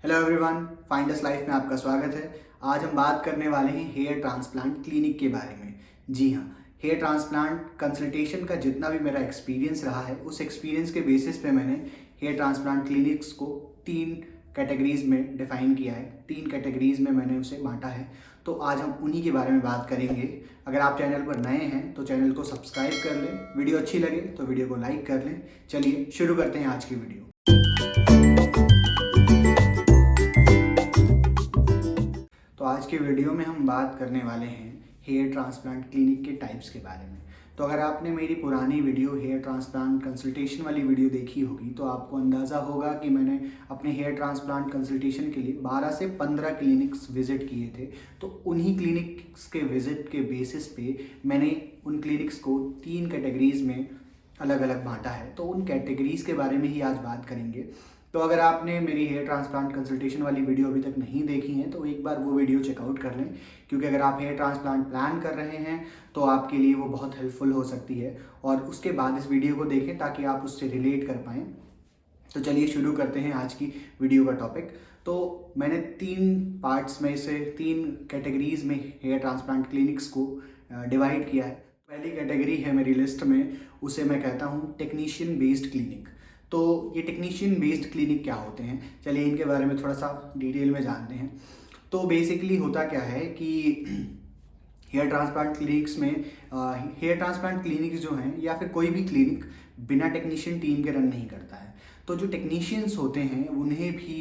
Hello everyone, finders life में आपका स्वागत है। आज हम बात करने वाले हैं हेयर ट्रांसप्लांट क्लिनिक के बारे में। जी हाँ, हेयर ट्रांसप्लांट कंसल्टेशन का जितना भी मेरा एक्सपीरियंस रहा है, उस एक्सपीरियंस के बेसिस पे मैंने हेयर ट्रांसप्लांट क्लिनिक्स को 3 कैटेगरीज में डिफाइन किया है। 3 कैटेगरीज में मैंने उसे बांटा है। तो आज हम उन्हीं के बारे में बात करेंगे। अगर आप चैनल पर नए हैं तो चैनल को सब्सक्राइब कर लें, वीडियो अच्छी लगे तो वीडियो को लाइक कर लें। चलिए शुरू करते हैं आज की वीडियो। तो आज के वीडियो में हम बात करने वाले हैं हेयर ट्रांसप्लांट क्लिनिक के टाइप्स के बारे में। तो अगर आपने मेरी पुरानी वीडियो हेयर ट्रांसप्लांट कंसल्टेशन वाली वीडियो देखी होगी तो आपको अंदाज़ा होगा कि मैंने अपने हेयर ट्रांसप्लांट कंसल्टेशन के लिए 12 से 15 क्लिनिक्स विज़िट किए थे। तो उन्हीं क्लिनिक्स के विज़िट के बेसिस पे मैंने उन क्लिनिक्स को 3 कैटेगरीज़ में अलग अलग बांटा है। तो उन कैटेगरीज़ के बारे में ही आज बात करेंगे। तो अगर आपने मेरी हेयर ट्रांसप्लांट कंसल्टेशन वाली वीडियो अभी तक नहीं देखी है तो एक बार वो वीडियो चेकआउट कर लें, क्योंकि अगर आप हेयर ट्रांसप्लांट प्लान कर रहे हैं तो आपके लिए वो बहुत हेल्पफुल हो सकती है। और उसके बाद इस वीडियो को देखें ताकि आप उससे रिलेट कर पाएँ। तो चलिए शुरू करते हैं आज की वीडियो का टॉपिक। तो मैंने 3 पार्ट्स में से 3 कैटेगरीज़ में हेयर ट्रांसप्लांट क्लिनिक्स को डिवाइड किया है। पहली कैटेगरी है मेरी लिस्ट में, उसे मैं कहता हूँ टेक्नीशियन बेस्ड क्लिनिक। तो ये टेक्नीशियन बेस्ड क्लिनिक क्या होते हैं, चलिए इनके बारे में थोड़ा सा डिटेल में जानते हैं। तो बेसिकली होता क्या है कि हेयर ट्रांसप्लांट क्लिनिक्स में हेयर ट्रांसप्लांट क्लिनिक्स जो हैं या फिर कोई भी क्लिनिक बिना टेक्नीशियन टीम के रन नहीं करता है। तो जो टेक्नीशियंस होते हैं उन्हें भी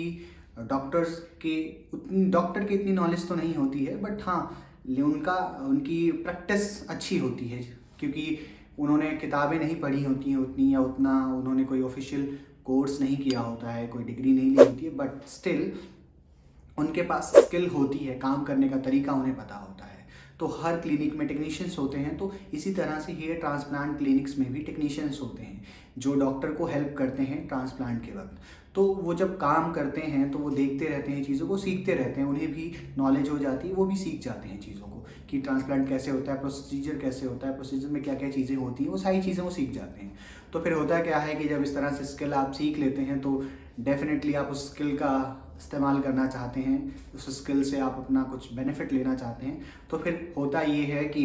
डॉक्टर की इतनी नॉलेज तो नहीं होती है, बट हाँ उनकी प्रैक्टिस अच्छी होती है, क्योंकि उन्होंने किताबें नहीं पढ़ी होती हैं उतनी, या उतना उन्होंने कोई ऑफिशियल कोर्स नहीं किया होता है, कोई डिग्री नहीं ली होती है, बट स्टिल उनके पास स्किल होती है, काम करने का तरीका उन्हें पता होता है। तो हर क्लिनिक में टेक्नीशियंस होते हैं। तो इसी तरह से हेयर ट्रांसप्लांट क्लिनिक्स में भी टेक्नीशियंस होते हैं जो डॉक्टर को हेल्प करते हैं ट्रांसप्लांट के वक्त। तो वो जब काम करते हैं तो वो देखते रहते हैं, चीज़ों को सीखते रहते हैं, उन्हें भी नॉलेज हो जाती है, वो भी सीख जाते हैं चीज़ों को कि ट्रांसप्लांट कैसे होता है, प्रोसीजर कैसे होता है, प्रोसीजर में क्या क्या चीज़ें होती हैं, वो सारी चीज़ें वो सीख जाते हैं। तो फिर होता क्या है कि जब इस तरह से स्किल आप सीख लेते हैं तो डेफिनेटली आप उस स्किल का इस्तेमाल करना चाहते हैं, उस स्किल से आप अपना कुछ बेनिफिट लेना चाहते हैं। तो फिर होता ये है कि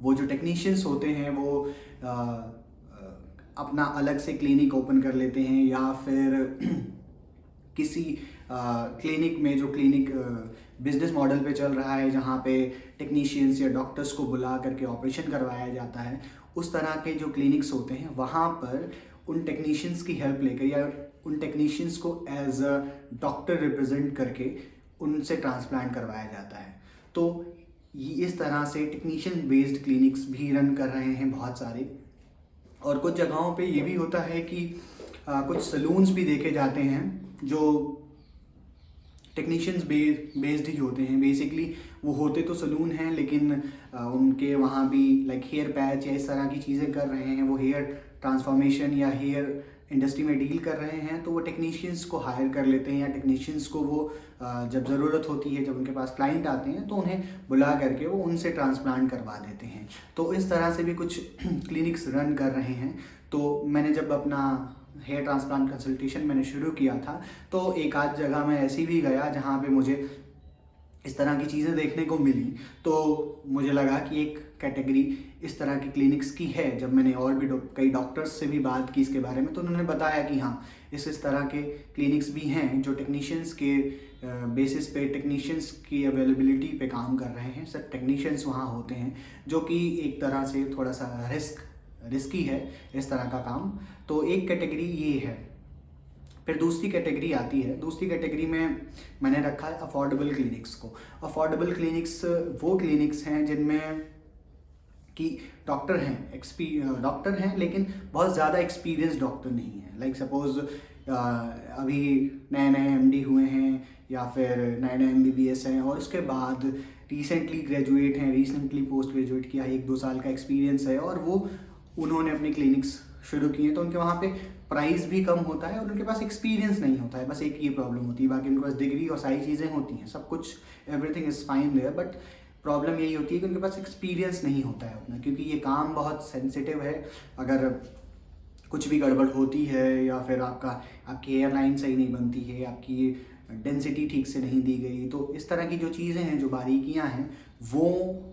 वो जो टेक्नीशियंस होते हैं वो अपना अलग से क्लिनिक ओपन कर लेते हैं, या फिर किसी क्लिनिक में जो क्लिनिक बिजनेस मॉडल पे चल रहा है, जहाँ पे टेक्नीशियंस या डॉक्टर्स को बुला करके ऑपरेशन करवाया जाता है, उस तरह के जो क्लिनिक्स होते हैं वहाँ पर उन टेक्नीशियंस की हेल्प लेकर या उन टेक्नीशियंस को एज अ डॉक्टर रिप्रेजेंट करके उनसे ट्रांसप्लांट करवाया जाता है। तो इस तरह से टेक्नीशियन बेस्ड क्लिनिक्स भी रन कर रहे हैं बहुत सारे। और कुछ जगहों पे ये भी होता है कि कुछ सलून्स भी देखे जाते हैं जो टेक्नीशियंस बेस्ड ही होते हैं। बेसिकली वो होते तो सलून हैं, लेकिन उनके वहाँ भी लाइक हेयर पैच या इस तरह की चीज़ें कर रहे हैं, वो हेयर ट्रांसफॉर्मेशन या हेयर इंडस्ट्री में डील कर रहे हैं। तो वो टेक्नीशियंस को हायर कर लेते हैं, या टेक्नीशियंस को वो जब ज़रूरत होती है, जब उनके पास क्लाइंट आते हैं तो उन्हें बुला करके वो उनसे ट्रांसप्लांट करवा देते हैं। तो इस तरह से भी कुछ क्लिनिक्स रन कर रहे हैं। तो मैंने जब अपना हेयर ट्रांसप्लांट कंसल्टेशन मैंने शुरू किया था तो एक आध जगह मैं ऐसी भी गया जहाँ पे मुझे इस तरह की चीज़ें देखने को मिली। तो मुझे लगा कि एक कैटेगरी इस तरह की क्लिनिक्स की है। जब मैंने और भी कई डॉक्टर्स से भी बात की इसके बारे में तो उन्होंने बताया कि हाँ, इस तरह के क्लिनिक्स भी हैं जो टेक्नीशियंस के बेसिस पे, टेक्नीशियंस की अवेलेबिलिटी पे काम कर रहे हैं। सब टेक्नीशियंस वहाँ होते हैं, जो कि एक तरह से थोड़ा सा रिस्की है इस तरह का काम। तो एक कैटेगरी ये है। फिर दूसरी कैटेगरी आती है। दूसरी कैटेगरी में मैंने रखा है अफोर्डेबल क्लिनिक्स को। अफोर्डेबल क्लिनिक्स वो क्लिनिक्स हैं जिनमें कि डॉक्टर हैं लेकिन बहुत ज़्यादा एक्सपीरियंस डॉक्टर नहीं है। लाइक सपोज अभी नए नए एमडी हुए हैं, या फिर नए नए एमबीबीएस हैं, और उसके बाद रिसेंटली ग्रेजुएट हैं, रिसेंटली पोस्ट ग्रेजुएट किया है, 1-2 साल का एक्सपीरियंस है, और वो उन्होंने अपनी क्लिनिक्स शुरू की हैं। तो उनके वहाँ पे प्राइस भी कम होता है और उनके पास एक्सपीरियंस नहीं होता है। बस एक ये प्रॉब्लम होती है, बाकी उनके पास डिग्री और सारी चीज़ें होती हैं, सब कुछ everything is fine there, but problem यही होती है कि उनके पास एक्सपीरियंस नहीं होता है उतना, क्योंकि ये काम बहुत सेंसिटिव है। अगर कुछ भी गड़बड़ होती है या फिर आपकी एयरलाइन सही नहीं बनती है, आपकी डेंसिटी ठीक से नहीं दी गई, तो इस तरह की जो चीज़ें हैं, जो बारीकियां हैं, वो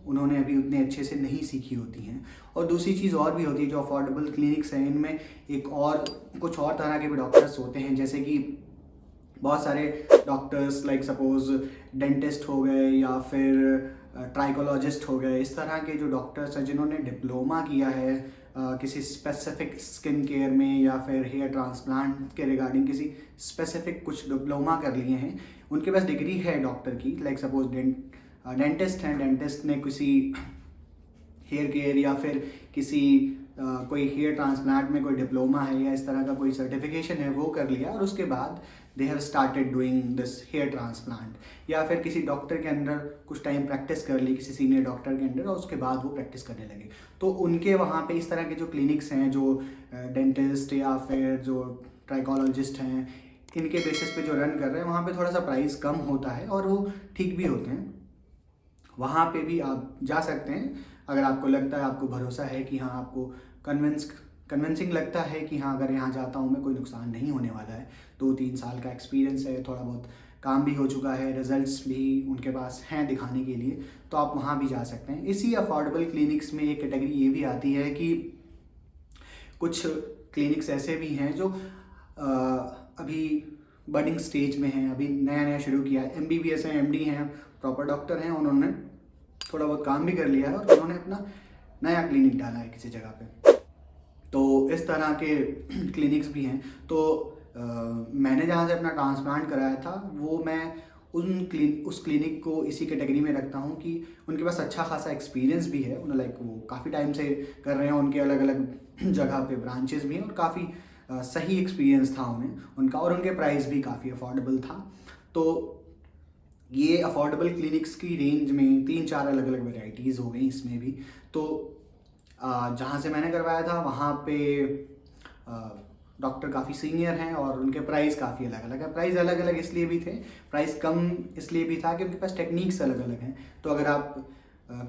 उन्होंने अभी उतने अच्छे से नहीं सीखी होती हैं। और दूसरी चीज़ और भी होती है, जो अफोर्डेबल क्लिनिक्स हैं इनमें कुछ और तरह के भी डॉक्टर्स होते हैं, जैसे कि बहुत सारे डॉक्टर्स लाइक सपोज डेंटिस्ट हो गए या फिर ट्राइकोलॉजिस्ट हो गए, इस तरह के जो डॉक्टर्स हैं जिन्होंने डिप्लोमा किया है किसी स्पेसिफिक स्किन केयर में या फिर हेयर ट्रांसप्लांट के रिगार्डिंग किसी स्पेसिफिक कुछ डिप्लोमा कर लिए हैं, उनके पास डिग्री है डॉक्टर की। लाइक सपोज डेंटिस्ट हैं, डेंटिस्ट ने किसी हेयर केयर या फिर किसी कोई हेयर ट्रांसप्लांट में कोई डिप्लोमा है या इस तरह का कोई सर्टिफिकेशन है, वो कर लिया और उसके बाद they have started doing this hair transplant. या फिर किसी डॉक्टर के अंडर कुछ टाइम प्रैक्टिस कर ली, किसी सीनियर डॉक्टर के अंडर, और उसके बाद वो प्रैक्टिस करने लगे। तो उनके वहाँ पे इस तरह के जो क्लिनिक्स हैं, जो डेंटिस्ट या फिर जो ट्राइकोलॉजिस्ट हैं, इनके बेसिस पे जो रन कर रहे हैं, वहाँ पे थोड़ा सा प्राइस कम होता है और वो ठीक भी होते हैं। वहाँ पे भी आप जा सकते हैं अगर आपको लगता है, आपको भरोसा है कि हाँ, आपको कन्विंसिंग लगता है कि हाँ, अगर यहाँ जाता हूँ मैं कोई नुकसान नहीं होने वाला है। 2-3 साल का एक्सपीरियंस है, थोड़ा बहुत काम भी हो चुका है, रिजल्ट्स भी उनके पास हैं दिखाने के लिए, तो आप वहाँ भी जा सकते हैं। इसी अफोर्डेबल क्लिनिक्स में एक कैटेगरी ये भी आती है कि कुछ क्लिनिक्स ऐसे भी हैं जो अभी बडिंग स्टेज में हैं, अभी नया नया शुरू किया है, MBBS हैं, MD हैं, प्रॉपर डॉक्टर हैं, उन्होंने थोड़ा बहुत काम भी कर लिया है और उन्होंने अपना नया क्लिनिक डाला है किसी जगह पे। तो इस तरह के क्लिनिक्स भी हैं। तो मैंने जहाँ से अपना ट्रांसप्लांट कराया था, वो मैं उस क्लिनिक को इसी कैटेगरी में रखता हूँ कि उनके पास अच्छा खासा एक्सपीरियंस भी है। उन्हें लाइक वो काफ़ी टाइम से कर रहे हैं, उनके अलग अलग जगह पे ब्रांचेस भी हैं और काफ़ी सही एक्सपीरियंस था उनका, और उनके प्राइस भी काफ़ी अफोर्डेबल था। तो ये अफोर्डेबल क्लिनिक्स की रेंज में 3-4 अलग अलग वेराइटीज़ हो गई इसमें भी। तो जहाँ से मैंने करवाया था वहाँ पे डॉक्टर काफ़ी सीनियर हैं और उनके प्राइस काफ़ी अलग अलग है। प्राइस अलग अलग इसलिए भी थे, प्राइस कम इसलिए भी था कि उनके पास टेक्निक्स अलग अलग हैं। तो अगर आप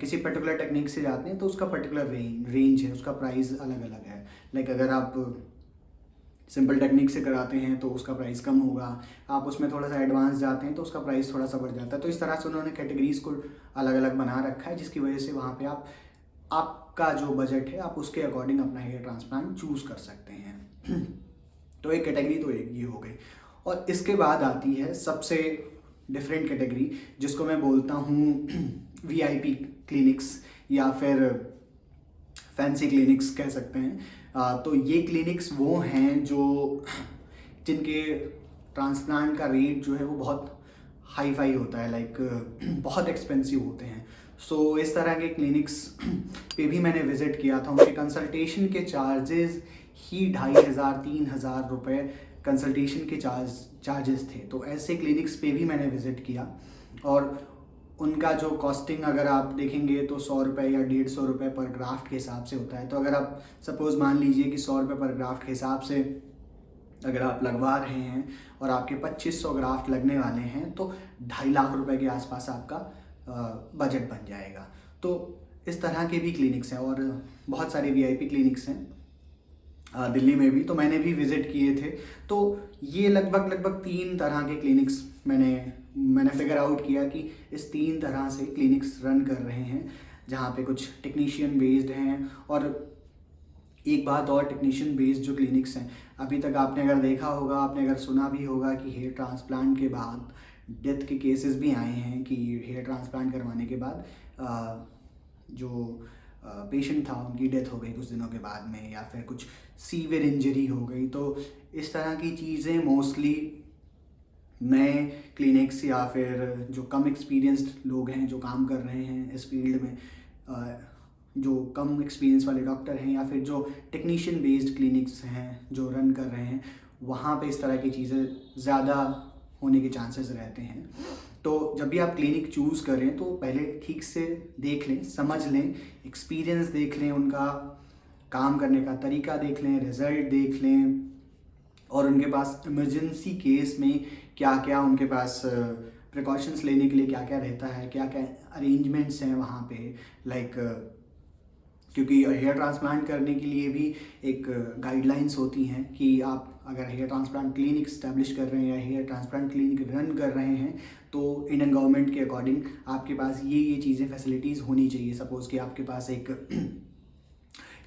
किसी पर्टिकुलर टेक्निक से जाते हैं तो उसका पर्टिकुलर रेंज है, उसका प्राइस अलग अलग है। लाइक अगर आप सिंपल टेक्निक से कराते हैं तो उसका प्राइस कम होगा, आप उसमें थोड़ा सा एडवांस जाते हैं तो उसका प्राइस थोड़ा सा बढ़ जाता है। तो इस तरह से उन्होंने कैटेगरीज को अलग अलग बना रखा है, जिसकी वजह से वहाँ पे आपका जो बजट है, आप उसके अकॉर्डिंग अपना हेयर ट्रांसप्लांट चूज़ कर सकते हैं। तो एक कैटेगरी तो एक ये हो गई। और इसके बाद आती है सबसे डिफरेंट कैटेगरी, जिसको मैं बोलता हूँ VIP क्लिनिक्स या फिर फैंसी क्लिनिक्स कह सकते हैं। तो ये क्लिनिक्स वो हैं जिनके ट्रांसप्लांट का रेट जो है वो बहुत हाई फाई होता है, लाइक बहुत एक्सपेंसिव होते हैं। सो इस तरह के क्लिनिक्स पे भी मैंने विज़िट किया था। उनके कंसल्टेशन के चार्जेस ही 2500-3000 रुपये कंसल्टेशन के चार्जेस थे। तो ऐसे क्लिनिक्स पे भी मैंने विज़िट किया और उनका जो कॉस्टिंग अगर आप देखेंगे तो 100 रुपये या 150 रुपये पर ग्राफ्ट के हिसाब से होता है। तो अगर आप सपोज़ मान लीजिए कि 100 रुपये पर ग्राफ्ट के हिसाब से अगर आप लगवा रहे हैं और आपके 2500 ग्राफ्ट लगने वाले हैं, तो 2.5 लाख रुपए के आसपास आपका बजट बन जाएगा। तो इस तरह के भी क्लिनिक्स हैं और बहुत सारे VIP क्लिनिक्स हैं दिल्ली में भी, तो मैंने भी विज़िट किए थे। तो ये लगभग 3 तरह के क्लिनिक्स मैंने फिगर आउट किया कि इस 3 तरह से क्लिनिक्स रन कर रहे हैं, जहाँ पे कुछ टेक्नीशियन बेस्ड हैं। और एक बात और, टेक्नीशियन बेस्ड जो क्लिनिक्स हैं, अभी तक आपने अगर देखा होगा, आपने अगर सुना भी होगा कि हेयर ट्रांसप्लांट के बाद डेथ के केसेस भी आए हैं कि हेयर ट्रांसप्लांट करवाने के बाद जो पेशेंट था उनकी डेथ हो गई कुछ दिनों के बाद में, या फिर कुछ सीवियर इंजरी हो गई। तो इस तरह की चीज़ें मोस्टली नए क्लिनिक्स या फिर जो कम एक्सपीरियंस्ड लोग हैं जो काम कर रहे हैं इस फील्ड में, जो कम एक्सपीरियंस वाले डॉक्टर हैं या फिर जो टेक्नीशियन बेस्ड क्लिनिक्स हैं जो रन कर रहे हैं, वहाँ पे इस तरह की चीज़ें ज़्यादा होने के चांसेस रहते हैं। तो जब भी आप क्लिनिक चूज़ करें तो पहले ठीक से देख लें, समझ लें, एक्सपीरियंस देख लें, उनका काम करने का तरीका देख लें, रिज़ल्ट देख लें, और उनके पास इमरजेंसी केस में क्या क्या उनके पास प्रिकॉशंस लेने के लिए क्या क्या रहता है, क्या क्या अरेंजमेंट्स हैं वहाँ पे। लाइक क्योंकि हेयर ट्रांसप्लांट करने के लिए भी एक गाइडलाइंस होती हैं कि आप अगर हेयर ट्रांसप्लांट क्लिनिक इस्टेब्लिश कर रहे हैं या हेयर ट्रांसप्लांट क्लिनिक रन कर रहे हैं तो इंडियन गवर्नमेंट के अकॉर्डिंग आपके पास ये चीज़ें फैसिलिटीज़ होनी चाहिए। सपोज़ कि आपके पास एक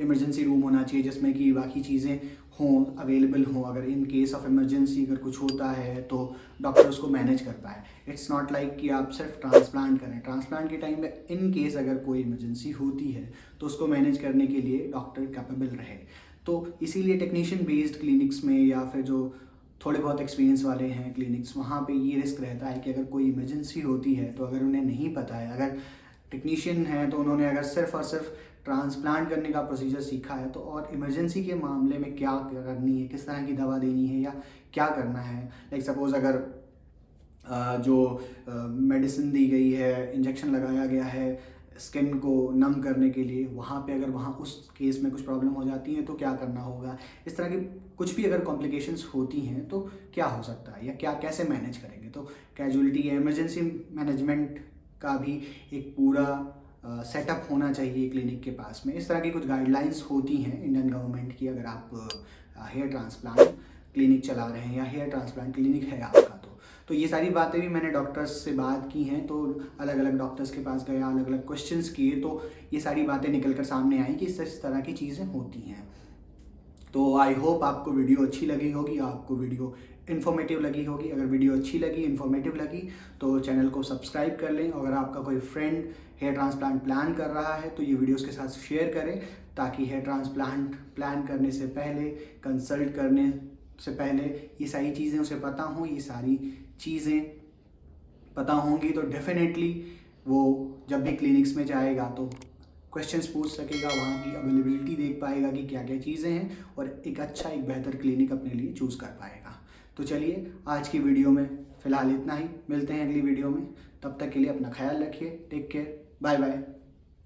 इमरजेंसी रूम होना चाहिए जिसमें कि बाकी चीज़ें हों, अवेलेबल हों। अगर इन केस ऑफ इमरजेंसी अगर कुछ होता है तो डॉक्टर उसको मैनेज कर पाए। इट्स नॉट लाइक कि आप सिर्फ ट्रांसप्लांट करें। ट्रांसप्लांट के टाइम में इन केस अगर कोई इमरजेंसी होती है तो उसको मैनेज करने के लिए डॉक्टर कैपेबल रहे। तो इसीलिए टेक्नीशियन बेस्ड क्लिनिक्स में या फिर जो थोड़े बहुत एक्सपीरियंस वाले हैं क्लिनिक्स, वहाँ पे ये रिस्क रहता है कि अगर कोई इमरजेंसी होती है तो अगर उन्हें नहीं पता है, अगर टेक्नीशियन है तो उन्होंने अगर सिर्फ और सिर्फ ट्रांसप्लांट करने का प्रोसीजर सीखा है तो और इमरजेंसी के मामले में क्या करनी है, किस तरह की दवा देनी है या क्या करना है। लाइक सपोज़ अगर जो मेडिसिन दी गई है, इंजेक्शन लगाया गया है स्किन को नम करने के लिए, वहाँ पे अगर वहाँ उस केस में कुछ प्रॉब्लम हो जाती है तो क्या करना होगा, इस तरह की कुछ भी अगर कॉम्प्लिकेशंस होती हैं तो क्या हो सकता है या क्या कैसे मैनेज करेंगे। तो कैजुअलिटी या इमरजेंसी मैनेजमेंट का भी एक पूरा सेटअप होना चाहिए क्लिनिक के पास में। इस तरह की कुछ गाइडलाइंस होती हैं इंडियन गवर्नमेंट की। अगर आप हेयर ट्रांसप्लांट क्लिनिक चला रहे हैं या हेयर ट्रांसप्लांट क्लिनिक है आपका तो ये सारी बातें भी मैंने डॉक्टर्स से बात की हैं। तो अलग अलग डॉक्टर्स के पास गया, अलग अलग क्वेश्चंस किए, तो ये सारी बातें निकल कर सामने आई कि इस तरह की चीज़ें होती हैं। तो आई होप आपको वीडियो अच्छी लगी होगी, आपको वीडियो इन्फॉर्मेटिव लगी होगी। अगर वीडियो अच्छी लगी, इन्फॉर्मेटिव लगी तो चैनल को सब्सक्राइब कर लें। अगर आपका कोई फ्रेंड हेयर ट्रांसप्लांट प्लान कर रहा है तो ये वीडियो उसके साथ शेयर करें ताकि हेयर ट्रांसप्लांट प्लान करने से पहले, कंसल्ट करने से पहले ये सारी चीज़ें उसे पता हों। ये सारी चीज़ें पता होंगी तो डेफिनेटली वो जब भी क्लिनिक्स में जाएगा तो क्वेश्चंस पूछ सकेगा, वहाँ की अवेलेबिलिटी देख पाएगा कि क्या क्या चीज़ें हैं और एक अच्छा, एक बेहतर क्लिनिक अपने लिए चूज़ कर पाएगा। तो चलिए आज की वीडियो में फ़िलहाल इतना ही, मिलते हैं अगली वीडियो में। तब तक के लिए अपना ख्याल रखिए, टेक केयर, बाय बाय।